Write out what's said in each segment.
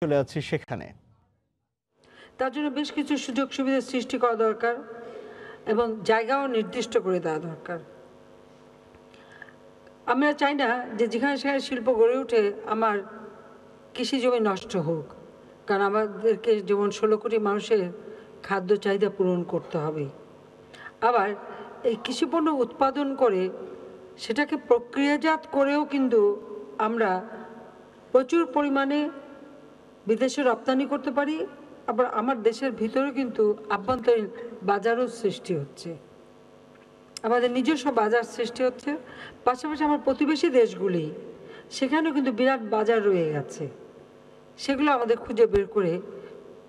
চলে যাচ্ছি সেখানে। তার জন্য বেশ কিছু সুযোগ সুবিধা সৃষ্টি করা দরকার এবং জায়গাও নির্দিষ্ট করে দেওয়া দরকার। আমরা চাই না যে যেখানে সেখানে শিল্প গড়ে উঠে আমার কৃষি জমি নষ্ট হোক, কারণ আমাদেরকে যেমন 16 কোটি মানুষের খাদ্য চাহিদা পূরণ করতে হবে। আবার এই কৃষিপণ্য উৎপাদন করে সেটাকে প্রক্রিয়াজাত করেও কিন্তু আমরা প্রচুর পরিমাণে বিদেশে রপ্তানি করতে পারি। আবার আমার দেশের ভিতরেও কিন্তু আভ্যন্তরীণ বাজারও সৃষ্টি হচ্ছে, আমাদের নিজস্ব বাজার সৃষ্টি হচ্ছে। পাশাপাশি আমার প্রতিবেশী দেশগুলি, সেখানেও কিন্তু বিরাট বাজার রয়ে গেছে। সেগুলো আমাদের খুঁজে বের করে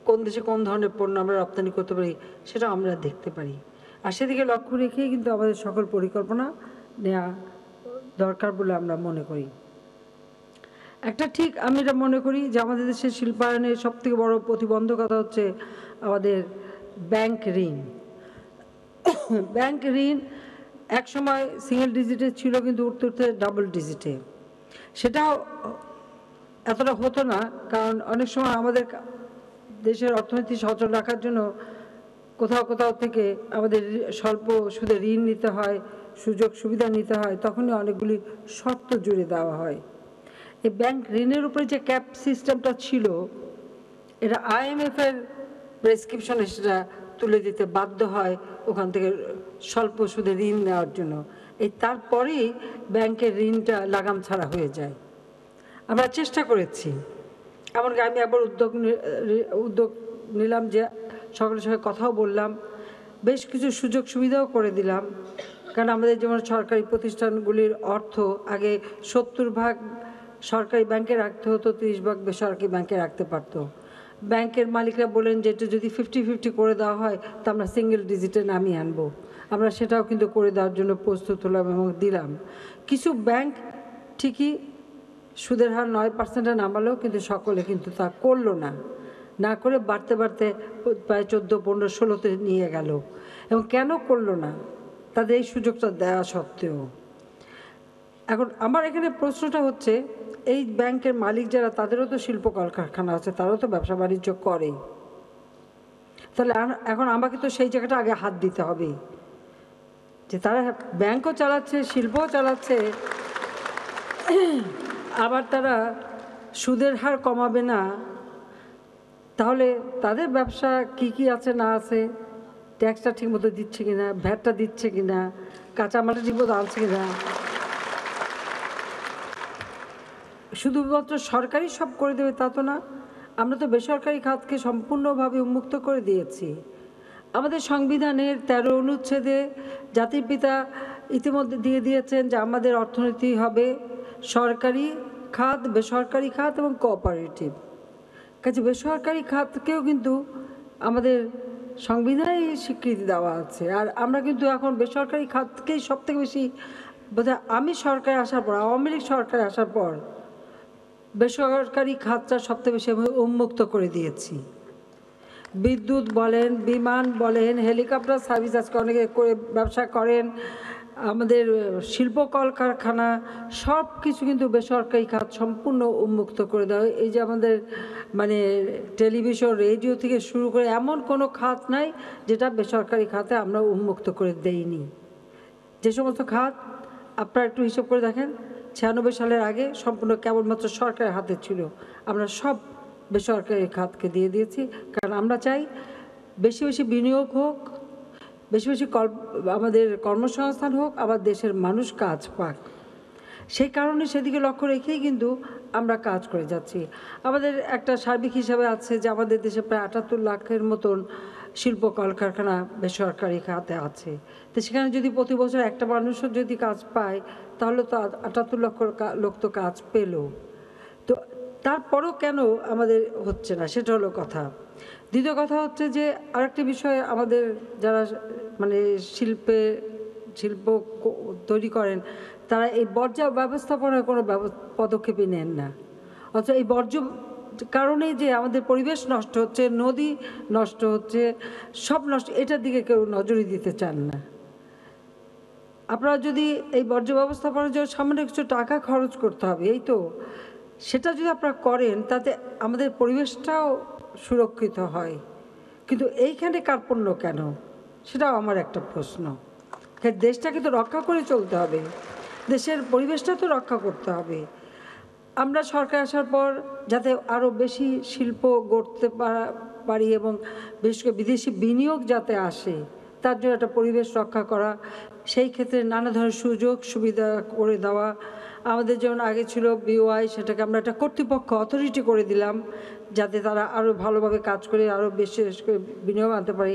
কোন দেশে কোন ধরনের পণ্য আমরা রপ্তানি করতে পারি সেটা আমরা দেখতে পারি। আর সেদিকে লক্ষ্য রেখেই কিন্তু আমাদের সকল পরিকল্পনা নেওয়া দরকার বলে আমরা মনে করি। একটা ঠিক আমি এটা মনে করি যে আমাদের দেশের শিল্পায়নের সবথেকে বড় প্রতিবন্ধকতা হচ্ছে আমাদের ব্যাংক ঋণ। ব্যাংক ঋণ এক সময় সিঙ্গেল ডিজিটে ছিল, কিন্তু উঠতে উঠতে ডাবল ডিজিটে। সেটাও এতটা হতো না, কারণ অনেক সময় আমাদের দেশের অর্থনীতি সচল রাখার জন্য কোথাও কোথাও থেকে আমাদের স্বল্প সুদে ঋণ নিতে হয়, সুযোগ সুবিধা নিতে হয়, তখনই অনেকগুলি শর্ত জুড়ে দেওয়া হয়। এই ব্যাংক ঋণের উপরে যে ক্যাপ সিস্টেমটা ছিল, এটা IMF-এর প্রেসক্রিপশনে সেটা তুলে দিতে বাধ্য হয় ওখান থেকে স্বল্প সুদে ঋণ নেওয়ার জন্য। এই তারপরেই ব্যাংকের ঋণটা লাগাম ছাড়া হয়ে যায়। আমরা চেষ্টা করেছি, এমনকি আমি একবার উদ্যোগ নিলাম যে সকলের সঙ্গে কথাও বললাম, বেশ কিছু সুযোগ সুবিধাও করে দিলাম। কারণ আমাদের যেমন সরকারি প্রতিষ্ঠানগুলির অর্থ আগে 70% সরকারি ব্যাংকে রাখতে হতো, 30% বেসরকারি ব্যাংকে রাখতে পারতো। ব্যাংকের মালিকরা বলেন যে এটা যদি 50-50 করে দেওয়া হয় তা আমরা সিঙ্গেল ডিজিটে নামিয়ে আনবো। আমরা সেটাও কিন্তু করে দেওয়ার জন্য প্রস্তুত হলাম এবং দিলাম। কিছু ব্যাংক ঠিকই সুদের হার 9%-এ নামালেও কিন্তু সকলে কিন্তু তা করলো না, না করে বাড়তে বাড়তে প্রায় 14, 15, 16-তে নিয়ে গেল। এবং কেন করলো না তাদের এই সুযোগটা দেওয়া সত্ত্বেও? এখন আমার এখানে প্রশ্নটা হচ্ছে, এই ব্যাংকের মালিক যারা, তাদেরও তো শিল্প কলকারখানা আছে, তারাও তো ব্যবসা বাণিজ্য করে। তাহলে এখন আমাকে তো সেই জায়গাটা আগে হাত দিতে হবে যে তারা ব্যাংকও চালাচ্ছে, শিল্পও চালাচ্ছে, আবার তারা সুদের হার কমাবে না। তাহলে তাদের ব্যবসা কি কি আছে না আছে, ট্যাক্সটা ঠিকমতো দিচ্ছে কিনা, ভ্যাটটা দিচ্ছে কিনা, কাঁচামালটা ঠিকমতো আনছে কিনা। শুধুমাত্র সরকারি সব করে দেবে তা তো না, আমরা তো বেসরকারি খাতকে সম্পূর্ণভাবে উন্মুক্ত করে দিয়েছি। আমাদের সংবিধানের 13 অনুচ্ছেদে জাতির পিতা ইতিমধ্যে দিয়ে দিয়েছেন যে আমাদের অর্থনীতি হবে সরকারি খাত, বেসরকারি খাত এবং কোঅপারেটিভ। কাজে বেসরকারি খাতকেও কিন্তু আমাদের সংবিধানে স্বীকৃতি দেওয়া আছে। আর আমরা কিন্তু এখন বেসরকারি খাতকেই সবথেকে বেশি, বোধহয় আমি সরকারে আসার পর, আওয়ামী লীগ সরকারে আসার পর বেসরকারি খাতটা সবথেকে বেশি উন্মুক্ত করে দিয়েছি। বিদ্যুৎ বলেন, বিমান বলেন, হেলিকপ্টার সার্ভিস আজকে অনেকে করে ব্যবসা করেন, আমাদের শিল্প কলকারখানা সব কিছু কিন্তু বেসরকারি খাত সম্পূর্ণ উন্মুক্ত করে দেওয়া। এই যে আমাদের মানে টেলিভিশন, রেডিও থেকে শুরু করে এমন কোনো খাত নাই যেটা বেসরকারি খাতে আমরা উন্মুক্ত করে দেইনি। যে সমস্ত খাত আপনারা একটু হিসাব করে দেখেন, 96 সালের আগে সম্পূর্ণ কেবলমাত্র সরকারের হাতে ছিল, আমরা সব বেসরকারি খাতকে দিয়ে দিয়েছি। কারণ আমরা চাই বেশি বেশি বিনিয়োগ হোক, বেশি বেশি আমাদের কর্মসংস্থান হোক, আবার দেশের মানুষ কাজ পাক। সেই কারণে সেদিকে লক্ষ্য রেখেই কিন্তু আমরা কাজ করে যাচ্ছি। আমাদের একটা সার্বিক হিসাবে আছে যে আমাদের দেশে প্রায় 78 লাখের মতন শিল্প কলকারখানা বেসরকারি খাতে আছে। তো সেখানে যদি প্রতি বছর একটা মানুষও যদি কাজ পায়, তাহলে তো 78 লক্ষ লোক তো কাজ পেল। তো তারপরও কেন আমাদের হচ্ছে না, সেটা হলো কথা। দ্বিতীয় কথা হচ্ছে যে আরেকটি বিষয়, আমাদের যারা মানে শিল্প তৈরি করেন, তারা এই বর্জ্য ব্যবস্থাপনার কোনো পদক্ষেপই নেন না। অথচ এই বর্জ্য কারণেই যে আমাদের পরিবেশ নষ্ট হচ্ছে, নদী নষ্ট হচ্ছে, সব নষ্ট, এটার দিকে কেউ নজরই দিতে চান না। আপনারা যদি এই বর্জ্য ব্যবস্থাপনার জন্য সামান্য কিছু টাকা খরচ করতে হবে, এই তো সেটা যদি আপনারা করেন তাতে আমাদের পরিবেশটাও সুরক্ষিত হয়। কিন্তু এইখানে কার্পণ্য কেন, সেটাও আমার একটা প্রশ্ন। দেশটাকে তো রক্ষা করে চলতে হবে, দেশের পরিবেশটা তো রক্ষা করতে হবে। আমরা সরকার আসার পর যাতে আরও বেশি শিল্প গড়তে পারি এবং বিশেষ করে বিদেশি বিনিয়োগ যাতে আসে, তার জন্য একটা পরিবেশ রক্ষা করা, সেই ক্ষেত্রে নানা ধরনের সুযোগ সুবিধা করে দেওয়া। আমাদের যেমন আগে ছিল বিওআই, সেটাকে আমরা একটা কর্তৃপক্ষ অথরিটি করে দিলাম যাতে তারা আরও ভালোভাবে কাজ করে আরও বেশি করে বিনিয়োগ আনতে পারে।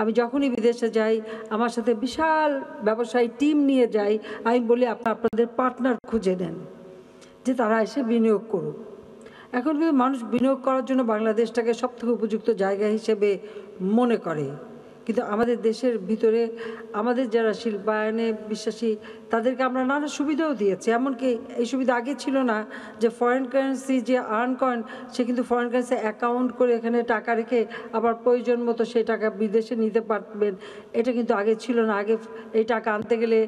আমি যখনই বিদেশে যাই আমার সাথে বিশাল ব্যবসায়ী টিম নিয়ে যাই, আমি বলি আপনাদের পার্টনার খুঁজে নেন যে তারা এসে বিনিয়োগ করুক। এখন কিন্তু মানুষ বিনিয়োগ করার জন্য বাংলাদেশটাকে সবথেকে উপযুক্ত জায়গা হিসেবে মনে করে, কিন্তু আমাদের দেশের ভিতরে আমাদের যারা শিল্পায়নে বিশ্বাসী তাদেরকে আমরা নানা সুবিধাও দিয়েছি। এমনকি এই সুবিধা আগে ছিল না যে ফরেন কারেন্সি যে আর্ন করেন সে কিন্তু ফরেন কারেন্সি অ্যাকাউন্ট করে এখানে টাকা রেখে আবার প্রয়োজন মতো সেই টাকা বিদেশে নিতে পারবেন, এটা কিন্তু আগে ছিল না। আগে এই টাকা আনতে গেলে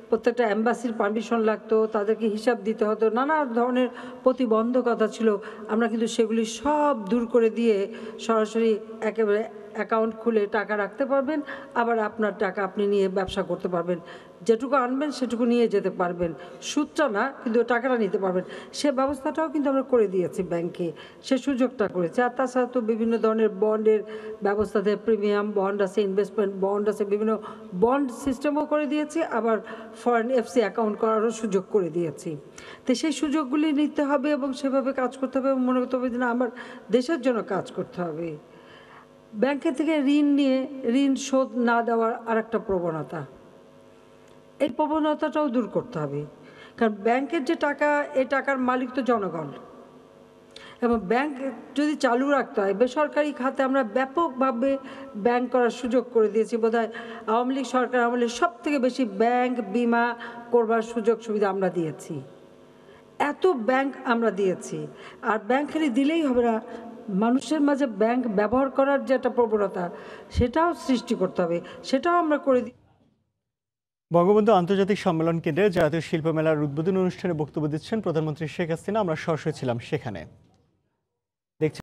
প্রত্যেকটা অ্যাম্বাসির পারমিশন লাগতো, তাদেরকে হিসাব দিতে হতো, নানা ধরনের প্রতিবন্ধকতা ছিল। আমরা কিন্তু সেগুলি সব দূর করে দিয়ে সরাসরি একেবারে অ্যাকাউন্ট খুলে টাকা রাখতে পারবেন, আবার আপনার টাকা আপনি নিয়ে ব্যবসা করতে পারবেন, যেটুকু আনবেন সেটুকু নিয়ে যেতে পারবেন, সুদটা না কিন্তু টাকাটা নিতে পারবেন। সে ব্যবস্থাটাও কিন্তু আমরা করে দিয়েছি ব্যাংকে, সে সুযোগটা করেছে। আর তাছাড়া তো বিভিন্ন ধরনের বন্ডের ব্যবস্থাতে প্রিমিয়াম বন্ড আছে, ইনভেস্টমেন্ট বন্ড আছে, বিভিন্ন বন্ড সিস্টেমও করে দিয়েছি, আবার ফরেন এফসি অ্যাকাউন্ট করারও সুযোগ করে দিয়েছি। তো সেই সুযোগগুলি নিতে হবে এবং সেভাবে কাজ করতে হবে এবং মনে করতে হবে যে না, আমার দেশের জন্য কাজ করতে হবে। ব্যাংকের থেকে ঋণ নিয়ে ঋণ শোধ না দেওয়ার আরেকটা প্রবণতা, এই প্রবণতাটাও দূর করতে হবে। কারণ ব্যাংকের যে টাকা, এই টাকার মালিক তো জনগণ, এবং ব্যাংক যদি চালু রাখতে হয়, বেসরকারি খাতে আমরা ব্যাপকভাবে ব্যাংক করার সুযোগ করে দিয়েছি। বোধহয় আওয়ামী লীগ সরকার আমলে সব থেকে বেশি ব্যাংক বিমা করবার সুযোগ সুবিধা আমরা দিয়েছি, এত ব্যাংক আমরা দিয়েছি। আর ব্যাংক খালি দিলেই হবে না, মানুষের মাঝে ব্যাংক ব্যবহার করার যে একটা প্রবণতা সেটাও সৃষ্টি করতে হবে, সেটাও আমরা করে দিই। বঙ্গবন্ধু আন্তর্জাতিক সম্মেলন কেন্দ্রে জাতীয় শিল্প মেলার উদ্বোধনী অনুষ্ঠানে বক্তব্য দিচ্ছেন প্রধানমন্ত্রী শেখ হাসিনা। আমরা সরাসরি ছিলাম সেখানে।